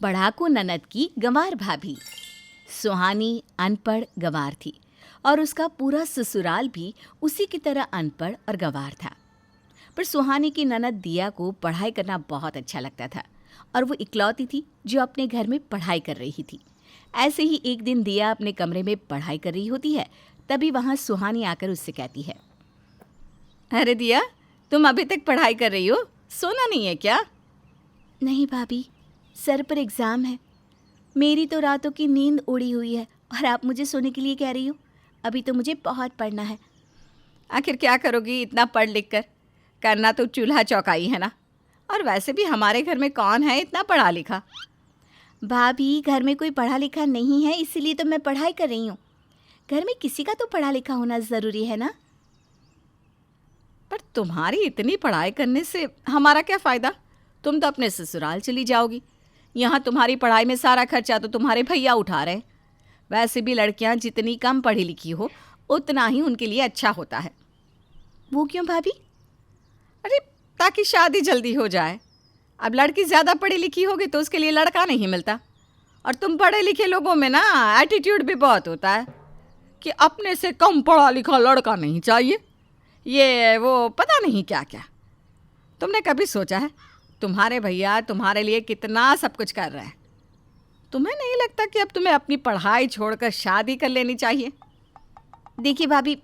पढ़ाकू ननद की गंवार भाभी। सुहानी अनपढ़ गंवार थी और उसका पूरा ससुराल भी उसी की तरह अनपढ़ और गंवार था। पर सुहानी की ननद दिया को पढ़ाई करना बहुत अच्छा लगता था और वो इकलौती थी जो अपने घर में पढ़ाई कर रही थी। ऐसे ही एक दिन दिया अपने कमरे में पढ़ाई कर रही होती है, तभी वहाँ सुहानी आकर उससे कहती है, अरे दिया, तुम अभी तक पढ़ाई कर रही हो, सोना नहीं है क्या? नहीं भाभी, सर पर एग्ज़ाम है। मेरी तो रातों की नींद उड़ी हुई है और आप मुझे सोने के लिए कह रही हो? अभी तो मुझे बहुत पढ़ना है। आखिर क्या करोगी इतना पढ़ लिख कर? करना तो चूल्हा चौकाई है ना। और वैसे भी हमारे घर में कौन है इतना पढ़ा लिखा? भाभी, घर में कोई पढ़ा लिखा नहीं है, इसीलिए तो मैं पढ़ाई कर रही हूँ। घर में किसी का तो पढ़ा लिखा होना ज़रूरी है ना। पर तुम्हारी इतनी पढ़ाई करने से हमारा क्या फ़ायदा? तुम तो अपने ससुराल चली जाओगी। यहाँ तुम्हारी पढ़ाई में सारा खर्चा तो तुम्हारे भैया उठा रहे हैं। वैसे भी लड़कियाँ जितनी कम पढ़ी लिखी हो उतना ही उनके लिए अच्छा होता है। वो क्यों भाभी? अरे ताकि शादी जल्दी हो जाए। अब लड़की ज़्यादा पढ़ी लिखी होगी तो उसके लिए लड़का नहीं मिलता। और तुम पढ़े लिखे लोगों में ना एटीट्यूड भी बहुत होता है कि अपने से कम पढ़ा लिखा लड़का नहीं चाहिए, ये वो पता नहीं क्या क्या। तुमने कभी सोचा है तुम्हारे भैया तुम्हारे लिए कितना सब कुछ कर रहे हैं? तुम्हें नहीं लगता कि अब तुम्हें अपनी पढ़ाई छोड़कर शादी कर लेनी चाहिए? देखिए भाभी,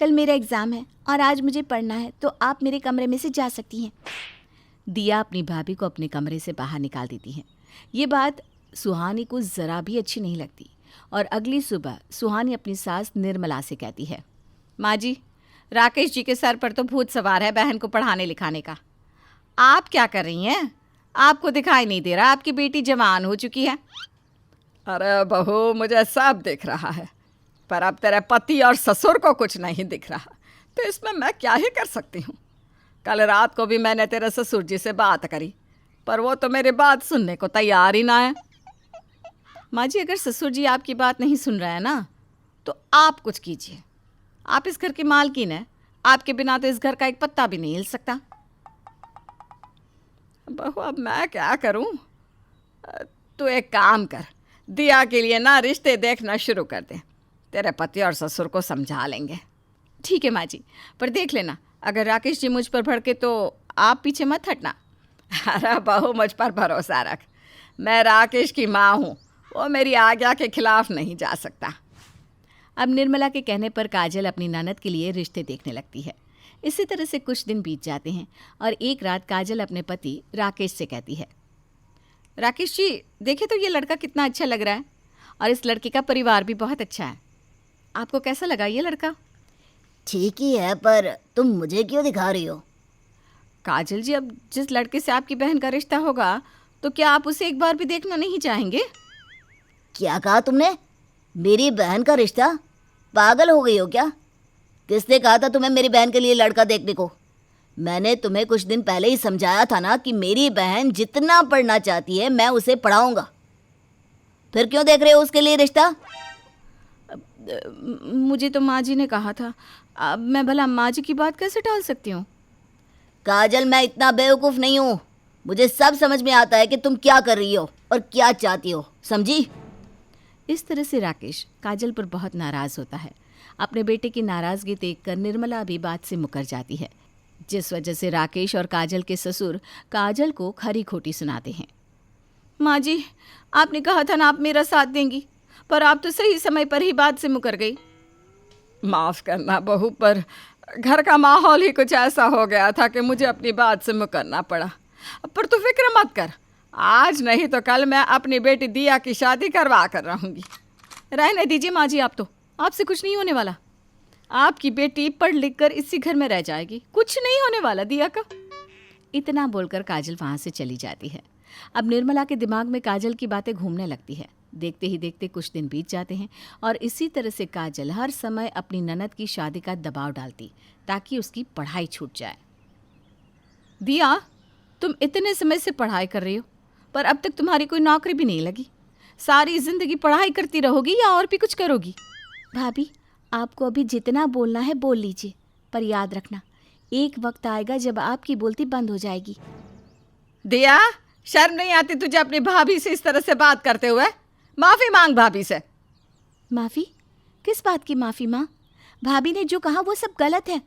कल मेरा एग्ज़ाम है और आज मुझे पढ़ना है, तो आप मेरे कमरे में से जा सकती हैं। दिया अपनी भाभी को अपने कमरे से बाहर निकाल देती है। ये बात सुहानी को ज़रा भी अच्छी नहीं लगती और अगली सुबह सुहानी अपनी सास निर्मला से कहती है, माँ जी, राकेश जी के सर पर तो भूत सवार है बहन को पढ़ाने लिखाने का। आप क्या कर रही हैं? आपको दिखाई नहीं दे रहा आपकी बेटी जवान हो चुकी है? अरे बहू, मुझे सब दिख रहा है, पर अब तेरे पति और ससुर को कुछ नहीं दिख रहा, तो इसमें मैं क्या ही कर सकती हूँ। कल रात को भी मैंने तेरे ससुर जी से बात करी, पर वो तो मेरी बात सुनने को तैयार ही ना है। माँ जी, अगर ससुर जी आपकी बात नहीं सुन रहे हैं ना, तो आप कुछ कीजिए। आप इस घर की मालकिन हैं, आपके बिना तो इस घर का एक पत्ता भी नहीं हिल सकता। बहू, अब मैं क्या करूं? तू एक काम कर, दिया के लिए ना रिश्ते देखना शुरू कर दे। तेरे पति और ससुर को समझा लेंगे। ठीक है माँ जी, पर देख लेना, अगर राकेश जी मुझ पर भड़के तो आप पीछे मत हटना। अरे बहू, मुझ पर भरोसा रख, मैं राकेश की माँ हूँ, वो मेरी आज्ञा के खिलाफ नहीं जा सकता। अब निर्मला के कहने पर काजल अपनी ननद के लिए रिश्ते देखने लगती है। इसी तरह से कुछ दिन बीत जाते हैं और एक रात काजल अपने पति राकेश से कहती है, राकेश जी, देखे तो ये लड़का कितना अच्छा लग रहा है और इस लड़के का परिवार भी बहुत अच्छा है। आपको कैसा लगा ये लड़का? ठीक ही है, पर तुम मुझे क्यों दिखा रही हो? काजल जी, अब जिस लड़के से आपकी बहन का रिश्ता होगा तो क्या आप उसे एक बार भी देखना नहीं चाहेंगे? क्या कहा तुमने? मेरी बहन का रिश्ता? पागल हो गई हो क्या? किसने कहा था तुम्हें मेरी बहन के लिए लड़का देखने को? मैंने तुम्हें कुछ दिन पहले ही समझाया था ना कि मेरी बहन जितना पढ़ना चाहती है मैं उसे पढ़ाऊंगा। फिर क्यों देख रहे हो उसके लिए रिश्ता? मुझे तो माँ जी ने कहा था। अब मैं भला माँ जी की बात कैसे टाल सकती हूँ? काजल, मैं इतना बेवकूफ़ नहीं हूँ। मुझे सब समझ में आता है कि तुम क्या कर रही हो और क्या चाहती हो, समझी? इस तरह से राकेश काजल पर बहुत नाराज़ होता है। अपने बेटे की नाराज़गी देखकर निर्मला भी बात से मुकर जाती है, जिस वजह से राकेश और काजल के ससुर काजल को खरी खोटी सुनाते हैं। माँ जी, आपने कहा था ना आप मेरा साथ देंगी, पर आप तो सही समय पर ही बात से मुकर गई। माफ़ करना बहू, पर घर का माहौल ही कुछ ऐसा हो गया था कि मुझे अपनी बात से मुकरना पड़ा। पर तू फिक्र मत कर, आज नहीं तो कल मैं अपनी बेटी दिया की शादी करवा कर रहूँगी। रहने दीजिए माँ जी, आप तो, आपसे कुछ नहीं होने वाला। आपकी बेटी पढ़ लिख कर इसी घर में रह जाएगी, कुछ नहीं होने वाला दिया का। इतना बोलकर काजल वहाँ से चली जाती है। अब निर्मला के दिमाग में काजल की बातें घूमने लगती है। देखते ही देखते कुछ दिन बीत जाते हैं और इसी तरह से काजल हर समय अपनी ननद की शादी का दबाव डालती ताकि उसकी पढ़ाई छूट जाए। दिया, तुम इतने समय से पढ़ाई कर रही हो, पर अब तक तुम्हारी कोई नौकरी भी नहीं लगी। सारी जिंदगी पढ़ाई करती रहोगी या और भी कुछ करोगी? भाभी, आपको अभी जितना बोलना है बोल लीजिए, पर याद रखना एक वक्त आएगा जब आपकी बोलती बंद हो जाएगी। दिया, शर्म नहीं आती तुझे अपनी भाभी से इस तरह से बात करते हुए? माफी मांग भाभी से। माफी? किस बात की माफी माँ? भाभी ने जो कहा वो सब गलत है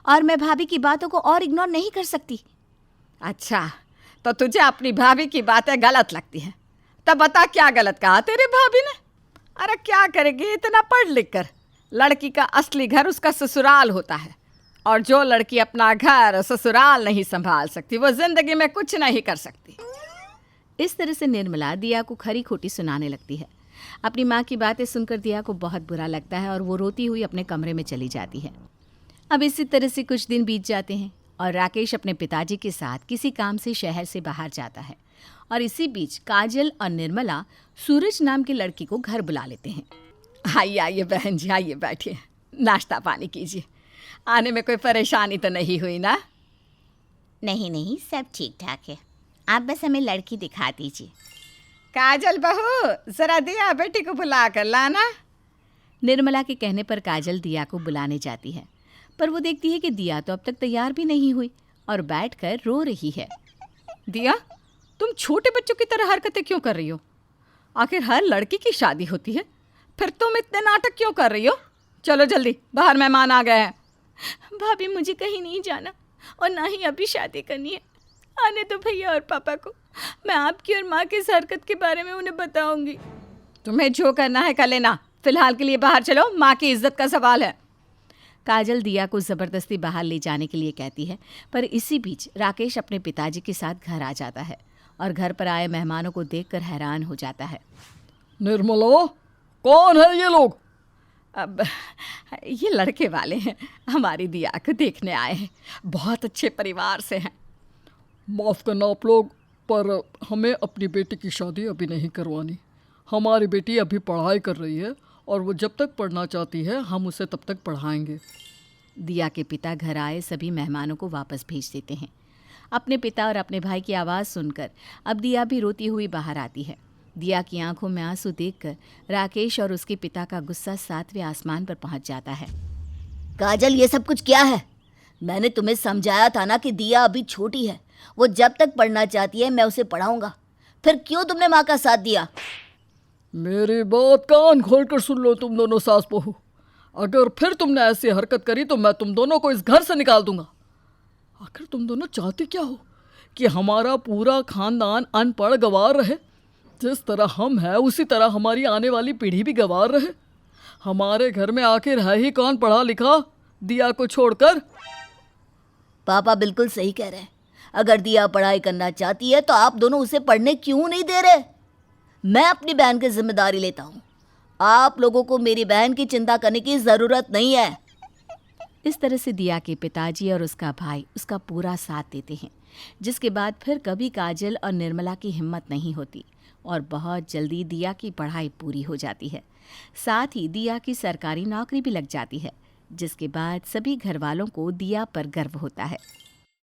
और मैं भाभी की बातों को और इग्नोर नहीं कर सकती। अच्छा, तो तुझे अपनी भाभी की बातें गलत लगती हैं? तब बता क्या गलत कहा तेरी भाभी ने? अरे क्या करेगी इतना पढ़ लिख कर? लड़की का असली घर उसका ससुराल होता है, और जो लड़की अपना घर ससुराल नहीं संभाल सकती वो जिंदगी में कुछ नहीं कर सकती। इस तरह से निर्मला दिया को खरी खोटी सुनाने लगती है। अपनी माँ की बातें सुनकर दिया को बहुत बुरा लगता है और वो रोती हुई अपने कमरे में चली जाती है। अब इसी तरह से कुछ दिन बीत जाते हैं और राकेश अपने पिताजी के साथ किसी काम से शहर से बाहर जाता है, और इसी बीच काजल और निर्मला सूरज नाम की लड़की को घर बुला लेते हैं। आइए आइए बहन जी, आइए बैठिए, नाश्ता पानी कीजिए। आने में कोई परेशानी तो नहीं हुई ना? नहीं नहीं, सब ठीक ठाक है। आप बस हमें लड़की दिखा दीजिए। काजल बहू, जरा दिया बेटी को बुला कर लाना। निर्मला के कहने पर काजल दिया को बुलाने जाती है, पर वो देखती है कि दिया तो अब तक तैयार भी नहीं हुई और बैठकर रो रही है। दिया, तुम छोटे बच्चों की तरह हरकतें क्यों कर रही हो? आखिर हर लड़की की शादी होती है, फिर तुम इतने नाटक क्यों कर रही हो? चलो जल्दी, बाहर मेहमान आ गए हैं। भाभी, मुझे कहीं नहीं जाना और ना ही अभी शादी करनी है। आने दो भैया और पापा को, मैं आपकी और माँ की इस हरकत के बारे में उन्हें बताऊंगी। तुम्हें जो करना है कर लेना, फिलहाल के लिए बाहर चलो, माँ की इज्जत का सवाल है। काजल दिया को ज़बरदस्ती बाहर ले जाने के लिए कहती है, पर इसी बीच राकेश अपने पिताजी के साथ घर आ जाता है और घर पर आए मेहमानों को देखकर हैरान हो जाता है। निर्मला, कौन है ये लोग? अब ये लड़के वाले हैं, हमारी दिया को देखने आए हैं, बहुत अच्छे परिवार से हैं। माफ़ करना आप लोग, पर हमें अपनी बेटी की शादी अभी नहीं करवानी। हमारी बेटी अभी पढ़ाई कर रही है और वो जब तक पढ़ना चाहती है हम उसे तब तक पढ़ाएंगे। दिया के पिता घर आए सभी मेहमानों को वापस भेज देते हैं। अपने पिता और अपने भाई की आवाज़ सुनकर अब दिया भी रोती हुई बाहर आती है। दिया की आंखों में आंसू देखकर राकेश और उसके पिता का गुस्सा 7वें आसमान पर पहुंच जाता है। काजल, ये सब कुछ क्या है? मैंने तुम्हें समझाया था ना कि दिया अभी छोटी है, वो जब तक पढ़ना चाहती है मैं उसे पढ़ाऊंगा। फिर क्यों तुमने माँ का साथ दिया? मेरी बात कान खोल कर सुन लो तुम दोनों सास बहू। अगर फिर तुमने ऐसी हरकत करी तो मैं तुम दोनों को इस घर से निकाल दूंगा। आखिर तुम दोनों चाहती क्या हो? कि हमारा पूरा खानदान अनपढ़ गंवार रहे? जिस तरह हम हैं उसी तरह हमारी आने वाली पीढ़ी भी गंवार रहे। हमारे घर में आखिर है ही कौन पढ़ा लिखा, दिया को छोड़कर? पापा बिल्कुल सही कह रहे हैं। अगर दिया पढ़ाई करना चाहती है तो आप दोनों उसे पढ़ने क्यों नहीं दे रहे? मैं अपनी बहन की जिम्मेदारी लेता हूँ। आप लोगों को मेरी बहन की चिंता करने की ज़रूरत नहीं है। इस तरह से दिया के पिताजी और उसका भाई उसका पूरा साथ देते हैं, जिसके बाद फिर कभी काजल और निर्मला की हिम्मत नहीं होती और बहुत जल्दी दिया की पढ़ाई पूरी हो जाती है। साथ ही दिया की सरकारी नौकरी भी लग जाती है, जिसके बाद सभी घर वालों को दिया पर गर्व होता है।